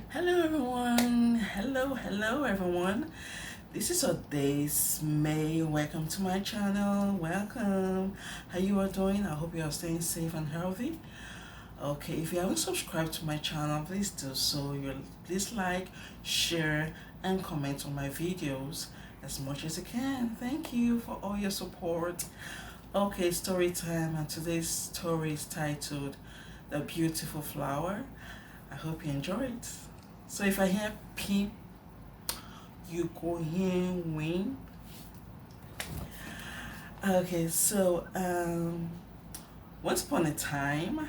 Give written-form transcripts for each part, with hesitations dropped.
Hello everyone. Hello everyone. This is Odes May. Welcome to my channel. Welcome. How you are doing? I hope you are staying safe and healthy. Okay, if you haven't subscribed to my channel, please do so. Please like, share, and comment on my videos as much as you can. Thank you for all your support. Okay, story time, and today's story is titled The Beautiful Flower. I hope you enjoy it. So if I hear P, you go here win. Okay, so once upon a time,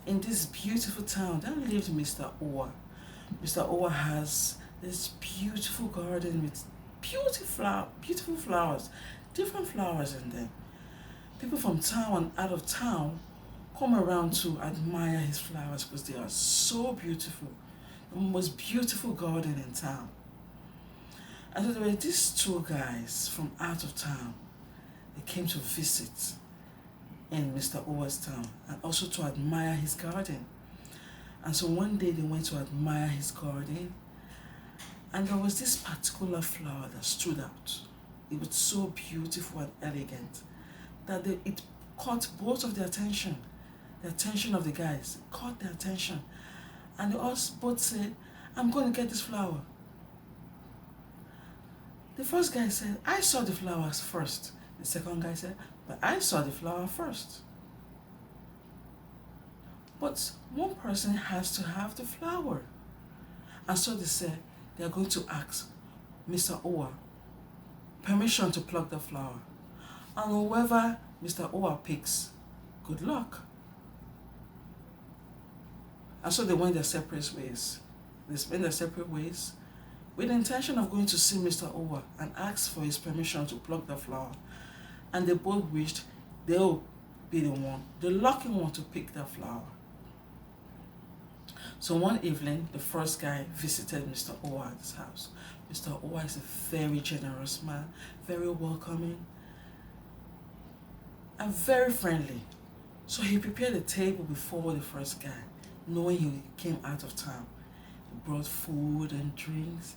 in this beautiful town, there lived Mr. Owa. Mr. Owa has this beautiful garden with beautiful flowers, different flowers in there. People from town and out of town come around to admire his flowers because they are so beautiful. The most beautiful garden in town. And so there were these two guys from out of town. They came to visit in Mr. Owa's town and also to admire his garden. And so one day they went to admire his garden, and there was this particular flower that stood out. It was so beautiful and elegant that it caught both of their attention. The attention of the guys caught their attention. And they all both said, I'm going to get this flower. The first guy said, I saw the flowers first. The second guy said, but I saw the flower first. But one person has to have the flower. And so they said, they are going to ask Mr. Owa permission to pluck the flower. And whoever Mr. Owa picks, good luck. And so they went their separate ways. They went their separate ways with the intention of going to see Mr. Owa and ask for his permission to pluck the flower. And they both wished they'll be the lucky one to pick the flower. So one evening, the first guy visited Mr. Owa at his house. Mr. Owa is a very generous man, very welcoming, and very friendly. So he prepared a table before the first guy, knowing he came out of town. He brought food and drinks.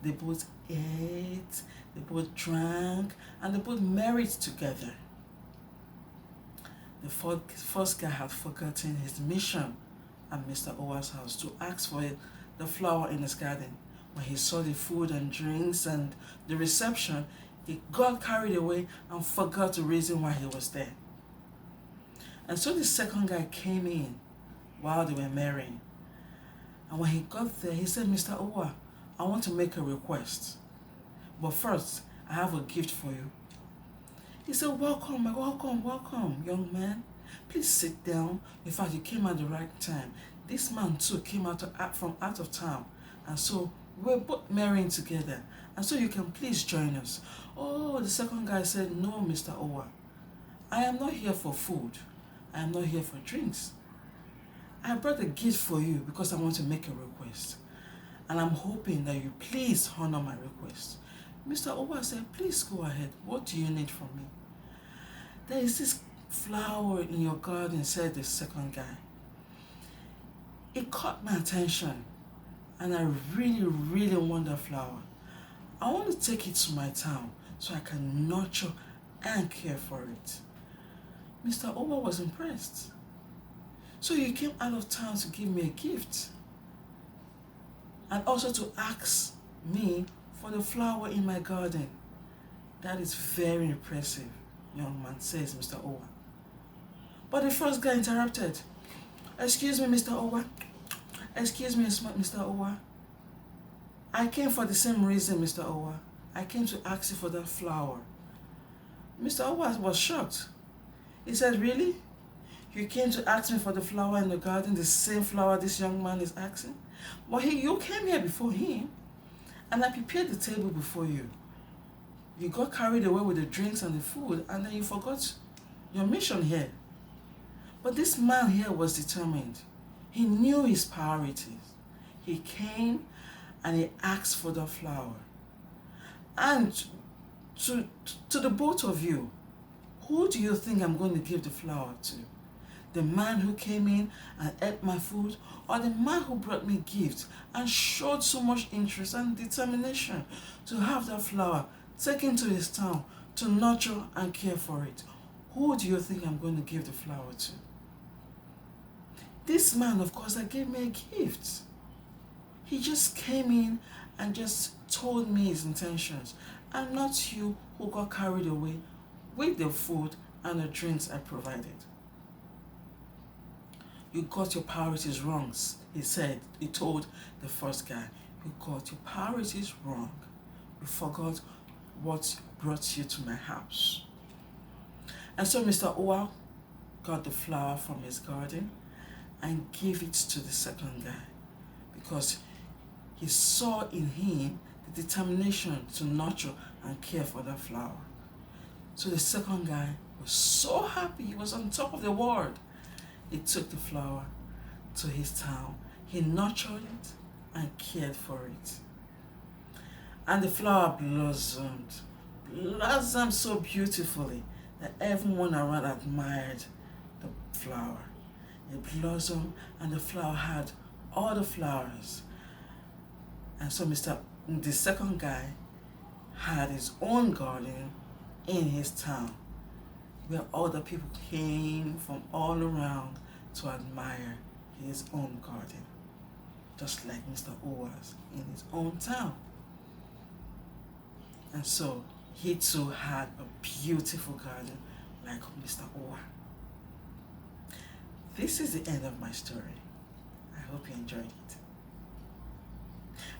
They both ate, they both drank, and they both married together. The first guy had forgotten his mission at Mr. Owa's house to ask for the flower in his garden. When he saw the food and drinks and the reception, he got carried away and forgot the reason why he was there. And so the second guy came in while they were marrying. And when he got there, he said, Mr. Owa, I want to make a request. But first, I have a gift for you. He said, welcome, young man. Please sit down. In fact, you came at the right time. This man too came from out of town. And so we're both marrying together. And so you can please join us. Oh, the second guy said, no, Mr. Owa. I am not here for food. I am not here for drinks. I brought a gift for you because I want to make a request. And I'm hoping that you please honor my request. Mr. Owa said, please go ahead. What do you need from me? There is this flower in your garden, said the second guy. It caught my attention, and I really want that flower. I want to take it to my town so I can nurture and care for it. Mr. Owa was impressed. So you came out of town to give me a gift and also to ask me for the flower in my garden. That is very impressive, young man, says Mr. Owa. But the first guy interrupted. Excuse me, Mr. Owa. Excuse me, Mr. Owa. I came for the same reason, Mr. Owa. I came to ask you for that flower. Mr. Owa was shocked. He said, really? You came to ask me for the flower in the garden, the same flower this young man is asking? Well, you came here before him, and I prepared the table before you. You got carried away with the drinks and the food, and then you forgot your mission here. But this man here was determined. He knew his priorities. He came and he asked for the flower. And to the both of you, who do you think I'm going to give the flower to? The man who came in and ate my food, or the man who brought me gifts and showed so much interest and determination to have that flower taken to his town to nurture and care for it? Who do you think I'm going to give the flower to? This man, of course, that gave me a gift. He just came in and just told me his intentions, and not you who got carried away with the food and the drinks I provided. You got your priorities wrong, he told the first guy. You got your priorities wrong. You forgot what brought you to my house. And so Mr. Owa got the flower from his garden and gave it to the second guy because he saw in him the determination to nurture and care for that flower. So the second guy was so happy. He was on top of the world. He took the flower to his town. He nurtured it and cared for it. And the flower blossomed so beautifully that everyone around admired the flower. It blossomed and the flower had all the flowers. And so the second guy had his own garden in his town where all the people came from all around to admire his own garden, just like Mr. Owa's in his own town. And so he too had a beautiful garden like Mr. Owa. This is the end of my story. I hope you enjoyed it.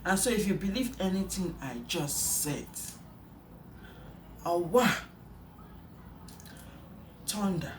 And so if you believed anything I just said, Awa, thunder.